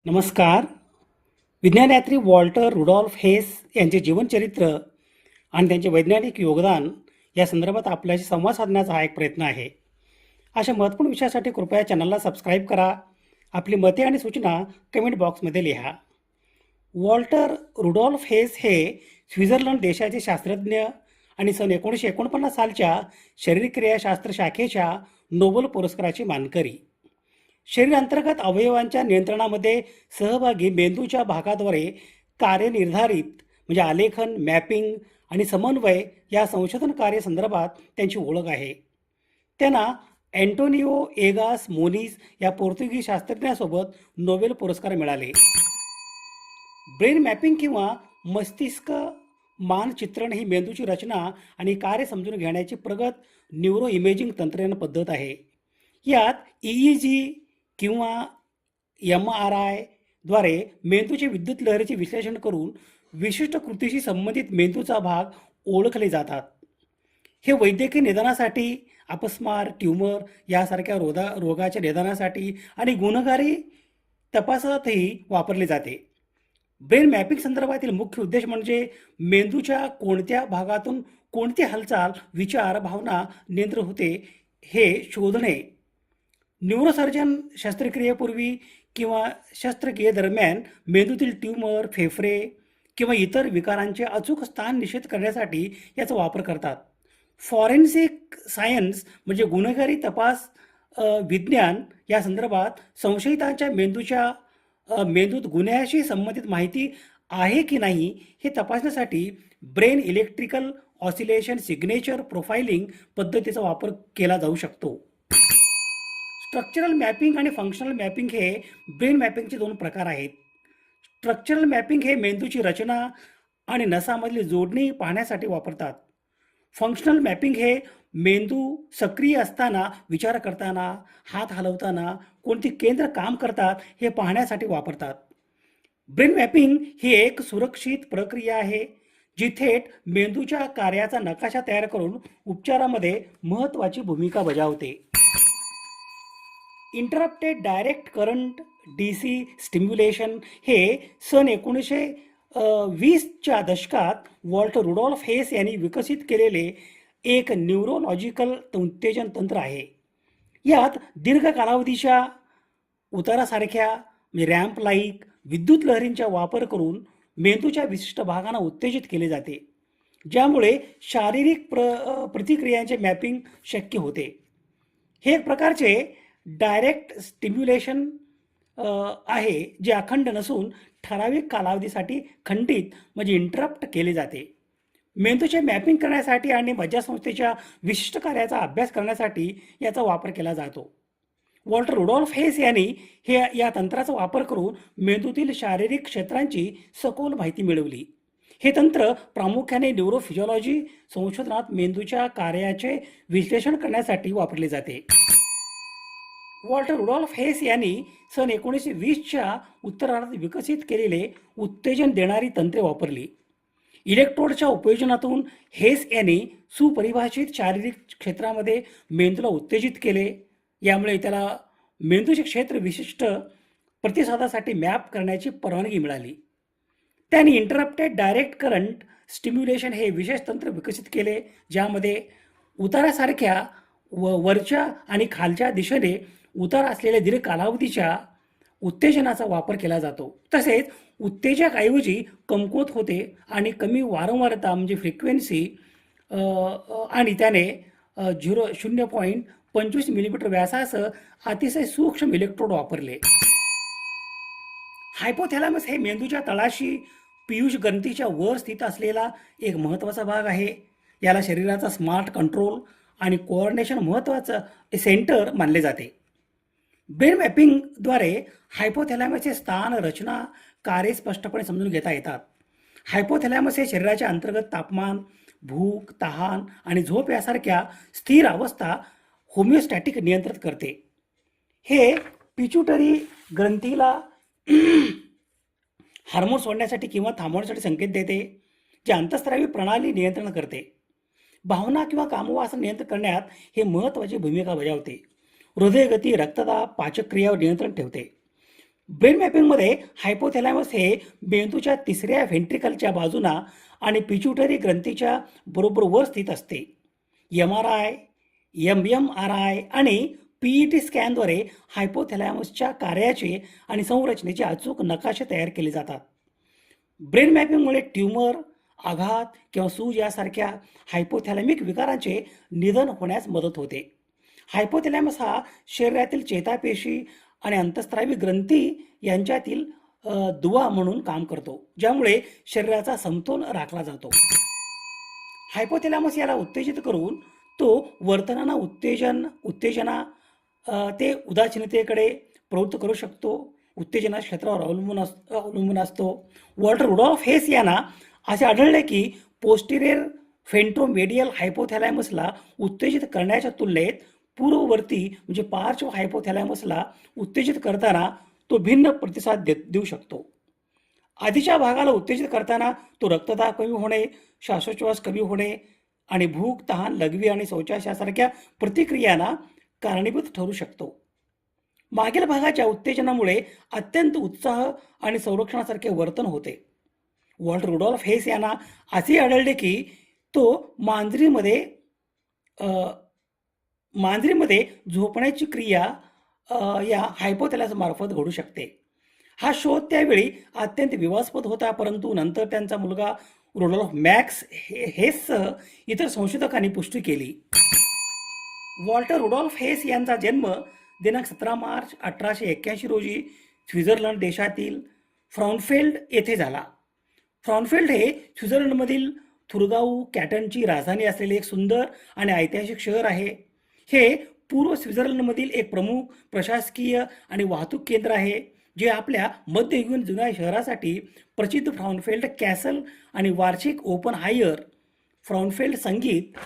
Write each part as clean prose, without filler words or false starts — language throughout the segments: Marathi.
नमस्कार. विज्ञानयात्री वॉल्टर रुडॉल्फ हेस यांचे जीवनचरित्र आणि त्यांचे वैज्ञानिक योगदान या संदर्भात आपल्याशी संवाद साधण्याचा हा एक प्रयत्न आहे. अशा महत्त्वपूर्ण विषयासाठी कृपया चॅनलला सबस्क्राईब करा. आपली मते आणि सूचना कमेंट बॉक्समध्ये लिहा. वॉल्टर रुडॉल्फ हेस हे स्वित्झर्लंड देशाचे शास्त्रज्ञ आणि सन 1949 सालच्या शरीरक्रियाशास्त्र शाखेच्या नोबेल पुरस्काराचे मानकरी. शरीरांतर्गत अवयवांच्या नियंत्रणामध्ये सहभागी मेंदूच्या भागाद्वारे कार्य निर्धारित म्हणजे आलेखन, मॅपिंग आणि समन्वय या संशोधन कार्य संदर्भात त्यांची ओळख आहे. त्यांना अँटोनिओ एगास मोनिस या पोर्तुगीज शास्त्रज्ञासोबत नोबेल पुरस्कार मिळाले. ब्रेन मॅपिंग किंवा मस्तिष्क मानचित्रण ही मेंदूची रचना आणि कार्य समजून घेण्याची प्रगत न्यूरो इमेजिंग तंत्रज्ञान पद्धत आहे. यात EEG किंवा MRI द्वारे मेंदूचे विद्युत लहरीचे विश्लेषण करून विशिष्ट कृतीशी संबंधित मेंदूचा भाग ओळखले जातात. हे वैद्यकीय निदानासाठी, अपस्मार, ट्यूमर यासारख्या रोगाच्या निदानासाठी आणि गुन्हेगारी तपासातही वापरले जाते. ब्रेन मॅपिंग संदर्भातील मुख्य उद्देश म्हणजे मेंदूच्या कोणत्या भागातून कोणती हालचाल, विचार, भावना नियंत्रित होते हे शोधणे. न्यूरोसर्जन शस्त्रक्रियेपूर्वी किंवा शस्त्रक्रियेदरम्यान मेंदूतील ट्यूमर, फेफरे किंवा इतर विकारांचे अचूक स्थान निश्चित करण्यासाठी याचा वापर करतात. फॉरेन्सिक सायन्स म्हणजे गुन्हेगारी तपास विज्ञान या संदर्भात संशयितांच्या मेंदूत गुन्ह्याशी संबंधित माहिती आहे की नाही हे तपासण्यासाठी brain electrical oscillation signature profiling पद्धतीचा वापर केला जाऊ शकतो. स्ट्रक्चरल मॅपिंग आणि फंक्शनल मॅपिंग हे ब्रेन मॅपिंगचे दोन प्रकार आहेत. स्ट्रक्चरल मॅपिंग हे मेंदूची रचना आणि नसामधली जोडणी पाहण्यासाठी वापरतात. फंक्शनल मॅपिंग हे मेंदू सक्रिय असताना, विचार करताना, हात हलवताना कोणती केंद्र काम करतात हे पाहण्यासाठी वापरतात. ब्रेन मॅपिंग ही एक सुरक्षित प्रक्रिया आहे जी थेट मेंदूच्या कार्याचा नकाशा तयार करून उपचारामध्ये महत्त्वाची भूमिका बजावते. Interrupted direct current DC stimulation हे सन 1920च्या दशकात वॉल्टर रुडॉल्फ हेस यांनी विकसित केलेले एक न्यूरोलॉजिकल उत्तेजन तंत्र आहे. यात दीर्घ कालावधीच्या उतारासारख्या रॅम्प लाईक विद्युत लहरींचा वापर करून मेंदूच्या विशिष्ट भागांना उत्तेजित केले जाते, ज्यामुळे शारीरिक प्रतिक्रियांचे मॅपिंग शक्य होते. हे एक प्रकारचे डायरेक्ट स्टिम्युलेशन आहे जे अखंड नसून ठराविक कालावधीसाठी खंडित म्हणजे इंटरप्ट केले जाते. मेंदूचे मॅपिंग करण्यासाठी आणि मज्जासंस्थेच्या विशिष्ट कार्याचा अभ्यास करण्यासाठी याचा वापर केला जातो. वॉल्टर रुडॉल्फ हेस यांनी या तंत्राचा वापर करून मेंदूतील शारीरिक क्षेत्रांची सखोल माहिती मिळवली. हे तंत्र प्रामुख्याने न्यूरोफिजिओलॉजी संशोधनात मेंदूच्या कार्याचे विश्लेषण करण्यासाठी वापरले जाते. वॉल्टर रुडॉल्फ हेस यांनी सन 1920च्या उत्तरार्धात विकसित केलेले उत्तेजन देणारी तंत्रे वापरली. इलेक्ट्रोडच्या उपयोजनातून हेस यांनी सुपरिभाषित शारीरिक क्षेत्रामध्ये मेंदूला उत्तेजित केले. यामुळे त्याला मेंदूचे क्षेत्र विशिष्ट प्रतिसादासाठी मॅप करण्याची परवानगी मिळाली. त्यांनी इंटरप्टेड डायरेक्ट करंट स्टिम्युलेशन हे विशेष तंत्र विकसित केले, ज्यामध्ये उतारासारख्या वरच्या आणि खालच्या दिशेने उतार असलेल्या दीर्घ कालावधीच्या उत्तेजनाचा वापर केला जातो. तसेच उत्तेजक ऐवजी कमकुवत होते आणि कमी वारंवारता म्हणजे फ्रिक्वेन्सी आणि त्याने 0.25 मिलीमीटर व्यासासह अतिशय सूक्ष्म इलेक्ट्रोड वापरले. हायपोथॅलॅमस हे मेंदूच्या तळाशी पीयूष ग्रंथीच्या वर स्थित असलेला एक महत्त्वाचा भाग आहे. याला शरीराचा स्मार्ट कंट्रोल आणि कोऑर्डिनेशन महत्त्वाचं सेंटर मानले जाते. ब्रेन मॅपिंगद्वारे हायपोथॅलॅमसचे स्थान, रचना, कार्य स्पष्टपणे समजून घेता येतात. हायपोथॅलॅमस हे शरीराच्या अंतर्गत तापमान, भूक, तहान आणि झोप यासारख्या स्थिर अवस्था होमिओस्टॅटिक नियंत्रित करते. हे पिट्युटरी ग्रंथीला हार्मोन सोडण्यासाठी किंवा थांबवण्यासाठी संकेत देते, जे अंतःस्रावी प्रणाली नियंत्रण करते. भावना किंवा कामवासना नियंत्रित करण्यात हे महत्त्वाची भूमिका बजावते. हृदयगती, रक्तदाब, पाचक क्रियावर नियंत्रण ठेवते. ब्रेन मॅपिंगमध्ये हायपोथॅलॅमस हे मेंदूच्या तिसऱ्या व्हेंट्रिकलच्या बाजूला आणि पिट्युटरी ग्रंथीच्या बरोबर वर स्थित असते. MRI, MMRI आणि PET स्कॅनद्वारे हायपोथॅलॅमसच्या कार्याचे आणि संरचनेचे अचूक नकाशे तयार केले जातात. ब्रेन मॅपिंगमुळे ट्यूमर, आघात किंवा सूज यासारख्या हायपोथॅलॅमिक विकारांचे निधन होण्यास मदत होते. हायपोथॅलॅमस हा शरीरातील चेतापेशी आणि अंतःस्रावी ग्रंथी यांच्यातील दुवा म्हणून काम करतो, ज्यामुळे शरीराचा समतोल राखला जातो. हायपोथॅलॅमस याला उत्तेजित करून तो वर्तनांना उत्तेजना ते उदासीनतेकडे प्रवृत्त करू शकतो. उत्तेजना क्षेत्रावर अवलंबून असतो. वॉल्टर रुडॉल्फ हेस यांना असे आढळले की पोस्टिरियर व्हेंट्रोमेडियल हायपोथॅलॅमसला उत्तेजित करण्याच्या तुलनेत पूर्ववर्ती म्हणजे पार्श्व हायपोथॅलॅमसला उत्तेजित करताना तो भिन्न प्रतिसाद देऊ शकतो. आधीच्या भागाला उत्तेजित करताना तो रक्तदाब कमी होणे, श्वासोच्छवास कमी होणे आणि भूक, तहान, लघवी आणि शौचास यासारख्या प्रतिक्रियांना कारणीभूत ठरू शकतो. मागील भागाच्या उत्तेजनामुळे अत्यंत उत्साह आणि संरक्षणासारखे वर्तन होते. वॉल्टर रुडॉल्फ हेस यांना असे आढळले की तो मांजरीमध्ये झोपण्याची क्रिया या हायपोथॅलॅमस मार्फत घडू शकते. हा शोध त्यावेळी अत्यंत विवादास्पद होता, परंतु नंतर त्यांचा मुलगा रुडॉल्फ मॅक्स हेससह इतर संशोधकांनी पुष्टी केली. वॉल्टर रुडॉल्फ हेस यांचा जन्म दिनांक 17 मार्च 1881 रोजी स्वित्झर्लंड देशातील फ्राउनफेल्ड येथे झाला. फ्राउनफेल्ड हे स्वित्झर्लंडमधील थुरगाऊ कॅटनची राजधानी असलेले एक सुंदर आणि ऐतिहासिक शहर आहे. हे पूर्व स्वित्झर्लंडमधील एक प्रमुख प्रशासकीय आणि वाहतूक केंद्र आहे, जे आपल्या मध्ययुगीन जुन्या शहरासाठी प्रसिद्ध फ्राउनफेल्ड कॅसल आणि वार्षिक ओपन हायर फ्राउनफेल्ड संगीत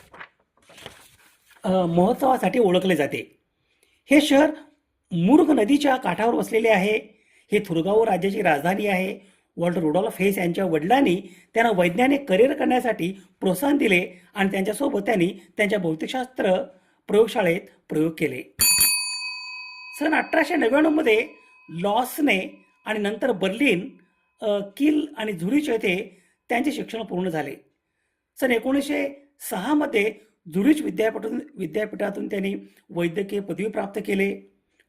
महोत्सवासाठी ओळखले जाते. हे शहर मुर्ग नदीच्या काठावर वसलेले आहे. हे थुरगाऊ राज्याची राजधानी आहे. वॉल्टर रुडॉल्फ हेस यांच्या वडिलांनी त्यांना वैज्ञानिक करिअर करण्यासाठी प्रोत्साहन दिले आणि त्यांच्यासोबत त्यांनी त्यांच्या भौतिकशास्त्र प्रयोगशाळेत प्रयोग केले. सन 1899 मध्ये लॉसने आणि नंतर बर्लिन, किल आणि झुरिच येथे त्यांचे शिक्षण पूर्ण झाले. सन 1906 मध्ये झुरिच विद्यापीठातून त्यांनी वैद्यकीय पदवी प्राप्त केले.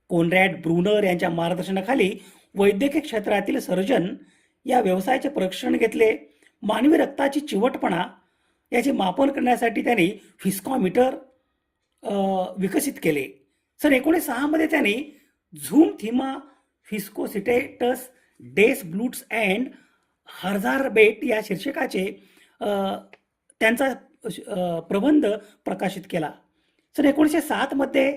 कोनरॅड ब्रुनर यांच्या मार्गदर्शनाखाली वैद्यकीय क्षेत्रातील सर्जन या व्यवसायाचे प्रशिक्षण घेतले. मानवी रक्ताची चिवटपणा याचे मापन करण्यासाठी त्यांनी फिस्कॉमीटर विकसित केले. सन 1906 मध्ये त्यांनी झूम थिमा फिस्कोसिटेटस डेस ब्लूट्स अँड हर्झारबेट या शीर्षकाचे त्यांचा प्रबंध प्रकाशित केला. सन 1907 मध्ये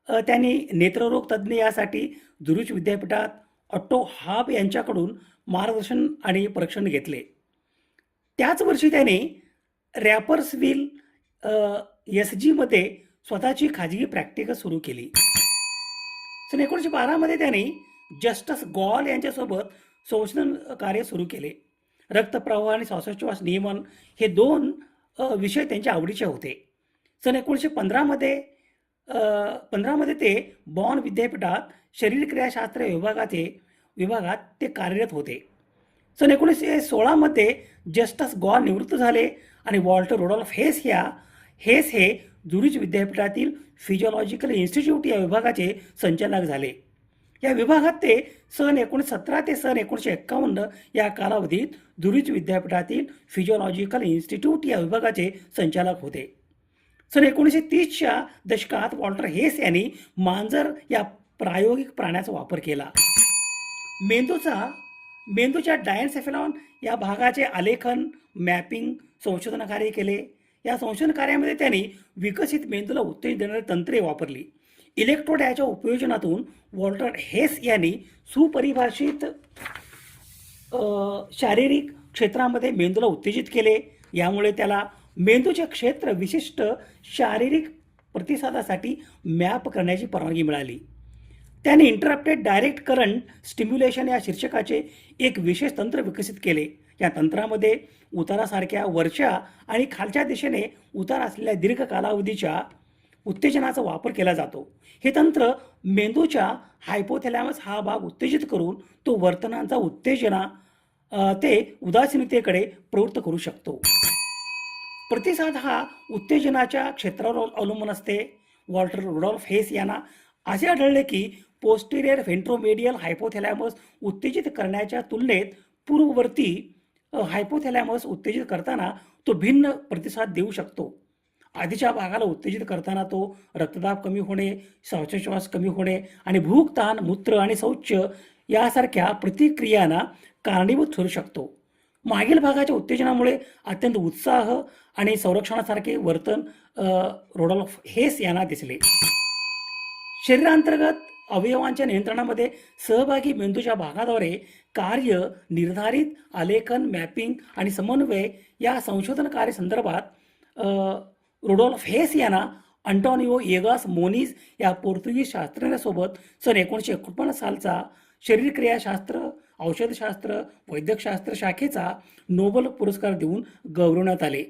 त्यांनी नेत्ररोग तज्ज्ञ यासाठी झुरिच विद्यापीठात ऑट्टो हाब यांच्याकडून मार्गदर्शन आणि प्रशिक्षण घेतले. त्याच वर्षी त्यांनी रॅपर्सविल SG मध्ये स्वतःची खाजगी प्रॅक्टिकल सुरू केली. सन 1912 मध्ये त्यांनी जस्टस गॉल यांच्यासोबत संशोधन कार्य सुरू केले. रक्तप्रवाह आणि श्वासोच्छवास नियमन हे 2 विषय त्यांच्या आवडीचे होते. सन 1915 मध्ये ते बॉन विद्यापीठात शरीरक्रियाशास्त्र विभागात ते कार्यरत होते. सन 1916 मध्ये जस्टस गॉल निवृत्त झाले आणि वॉल्टर रुडॉल्फ हेस हे झुरिच विद्यापीठातील फिजिओलॉजिकल इन्स्टिट्यूट या विभागाचे संचालक झाले. या विभागात ते सन 1917 ते सन 1951 या कालावधीत झुरिच विद्यापीठातील फिजिओलॉजिकल इन्स्टिट्यूट या विभागाचे संचालक होते. सन 1930च्या दशकात वॉल्टर हेस यांनी मांजर या प्रायोगिक प्राण्याचा वापर केला. मेंदूच्या डायनसेफेलॉन या भागाचे आलेखन, मॅपिंग, संशोधन कार्य केले. या संशोधन कार्यामध्ये त्यांनी विकसित मेंदूला उत्तेजन देणारी तंत्रे वापरली. इलेक्ट्रोड याच्या उपयोजनातून वॉल्टर हेस यांनी सुपरिभाषित शारीरिक क्षेत्रामध्ये मेंदूला उत्तेजित केले. यामुळे त्याला मेंदूचे क्षेत्र विशिष्ट शारीरिक प्रतिसादासाठी मॅप करण्याची परवानगी मिळाली. त्याने इंटरप्टेड डायरेक्ट करंट स्टिम्युलेशन या शीर्षकाचे एक विशेष तंत्र विकसित केले. या तंत्रामध्ये उतारासारख्या वरच्या आणि खालच्या दिशेने उतार असलेल्या दीर्घ कालावधीच्या उत्तेजनाचा वापर केला जातो. हे तंत्र मेंदूच्या हायपोथॅलॅमस हा भाग उत्तेजित करून तो वर्तनांचा उत्तेजना ते उदासीनतेकडे प्रवृत्त करू शकतो. प्रतिसाद हा उत्तेजनाच्या क्षेत्रावर अवलंबून असते. वॉल्टर रुडॉल्फ हेस यांना असे आढळले की पोस्टेरियर व्हेंट्रोमेडियल हायपोथॅलॅमस उत्तेजित करण्याच्या तुलनेत पूर्ववर्ती हायपोथॅलॅमस उत्तेजित करताना तो भिन्न प्रतिसाद देऊ शकतो. आधीच्या भागाला उत्तेजित करताना तो रक्तदाब कमी होणे, श्वासोच्छवास कमी होणे आणि भूक, ताण, मूत्र आणि शौच यासारख्या प्रतिक्रियांना कारणीभूत ठरू शकतो. मागील भागाच्या उत्तेजनामुळे अत्यंत उत्साह आणि संरक्षणासारखे वर्तन रुडॉल्फ हेस यांना दिसले. शरीरांतर्गत अवयवांच्या नियंत्रणामध्ये सहभागी मेंदूच्या भागाद्वारे कार्य निर्धारित आलेखन, मॅपिंग आणि समन्वय या संशोधन कार्यसंदर्भात रुडॉल्फ हेस यांना अंटोनिओ एगास मोनिज या पोर्तुगीज शास्त्रज्ञासोबत सन 1949 सालचा शरीरक्रियाशास्त्र, औषधशास्त्र, वैद्यकशास्त्र शाखेचा नोबेल पुरस्कार देऊन गौरवण्यात आले.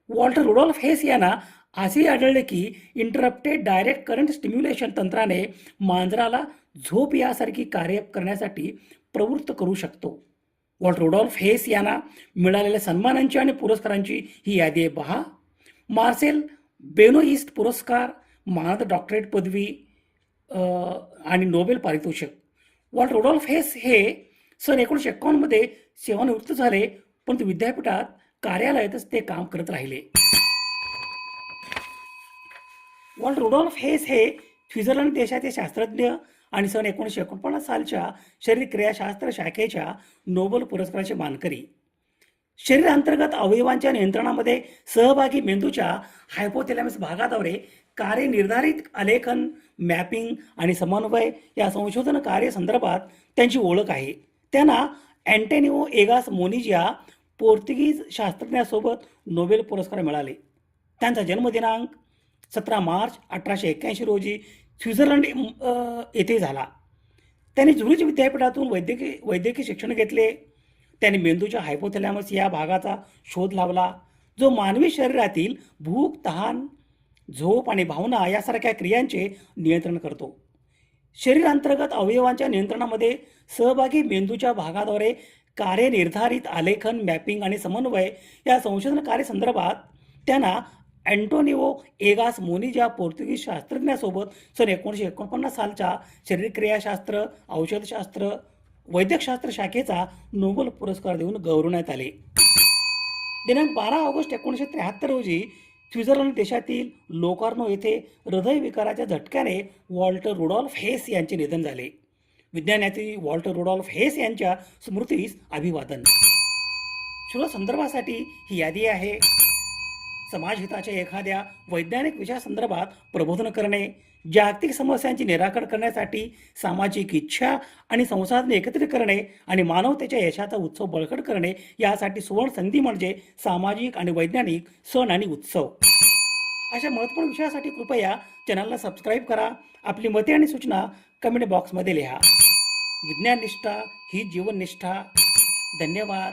वॉल्टर रुडॉल्फ हेस यांना असेही आढळले की इंटरप्टेड डायरेक्ट करंट स्टिम्युलेशन तंत्राने मांजराला झोप यासारखी कार्य करण्यासाठी प्रवृत्त करू शकतो. वॉल्टर रुडॉल्फ हेस यांना मिळालेल्या सन्मानांची आणि पुरस्कारांची ही यादी आहे पहा. मार्सेल बेनोइस्ट पुरस्कार, मानद डॉक्टरेट पदवी आणि नोबेल पारितोषिक. वॉल्टर रुडॉल्फ हेस हे सन 1951 मध्ये सेवानिवृत्त झाले, परंतु विद्यापीठात कार्यालयातच ते काम करत राहिले. वॉल्टर रुडॉल्फ हेस हे स्वित्झर्लंड देशाचे शास्त्रज्ञ आणि सन 1949 सालच्या शरीरक्रियाशास्त्र शाखेच्या नोबेल पुरस्काराचे मानकरी. शरीरांतर्गत अवयवांच्या नियंत्रणामध्ये सहभागी मेंदूच्या हायपोथॅलॅमस भागाद्वारे कार्य निर्धारित आलेखन, मॅपिंग आणि समन्वय या संशोधन कार्यसंदर्भात त्यांची ओळख आहे. त्यांना अँटोनिओ एगास मोनिज या पोर्तुगीज शास्त्रज्ञासोबत नोबेल पुरस्कार मिळाले. त्यांचा जन्मदिनांक 17 मार्च 1881 रोजी स्वित्झर्लंड येथे झाला. त्यांनी झुरिच विद्यापीठातून वैद्यकीय शिक्षण घेतले. त्यांनी मेंदूच्या हायपोथॅलॅमस या भागाचा शोध लावला, जो मानवी शरीरातील भूक, तहान, झोप आणि भावना यासारख्या क्रियांचे नियंत्रण करतो. शरीरांतर्गत अवयवांच्या नियंत्रणामध्ये सहभागी मेंदूच्या भागाद्वारे कार्य निर्धारित आलेखन, मॅपिंग आणि समन्वय या संशोधन कार्यसंदर्भात त्यांना अँटोनिओ एगास मोनिज या पोर्तुगीज शास्त्रज्ञासोबत सन 1949 सालच्या शरीरक्रियाशास्त्र, औषधशास्त्र, वैद्यकशास्त्र शाखेचा नोबेल पुरस्कार देऊन गौरवण्यात आले. दिनांक 12 ऑगस्ट 1973 रोजी स्वित्झर्लंड देशातील लोकार्नो येथे हृदयविकाराच्या झटक्याने वॉल्टर रुडॉल्फ हेस यांचे निधन झाले. विज्ञानातील वॉल्टर रुडॉल्फ हेस यांच्या स्मृतीस अभिवादन. शोध संदर्भासाठी ही यादी आहे. समाजहिताच्या एखाद्या वैज्ञानिक विषयासंदर्भात प्रबोधन करणे, जागतिक समस्यांचे निराकरण करण्यासाठी सामाजिक इच्छा आणि संसाधने एकत्रित करणे आणि मानवतेच्या यशाचा उत्सव बळकट करणे यासाठी सुवर्ण संधी म्हणजे सामाजिक आणि वैज्ञानिक सण आणि उत्सव. अशा महत्त्वपूर्ण विषयासाठी कृपया चॅनलला सबस्क्राईब करा. आपली मते आणि सूचना कमेंट बॉक्समध्ये लिहा. विज्ञान निष्ठा ही जीवन निष्ठा. धन्यवाद.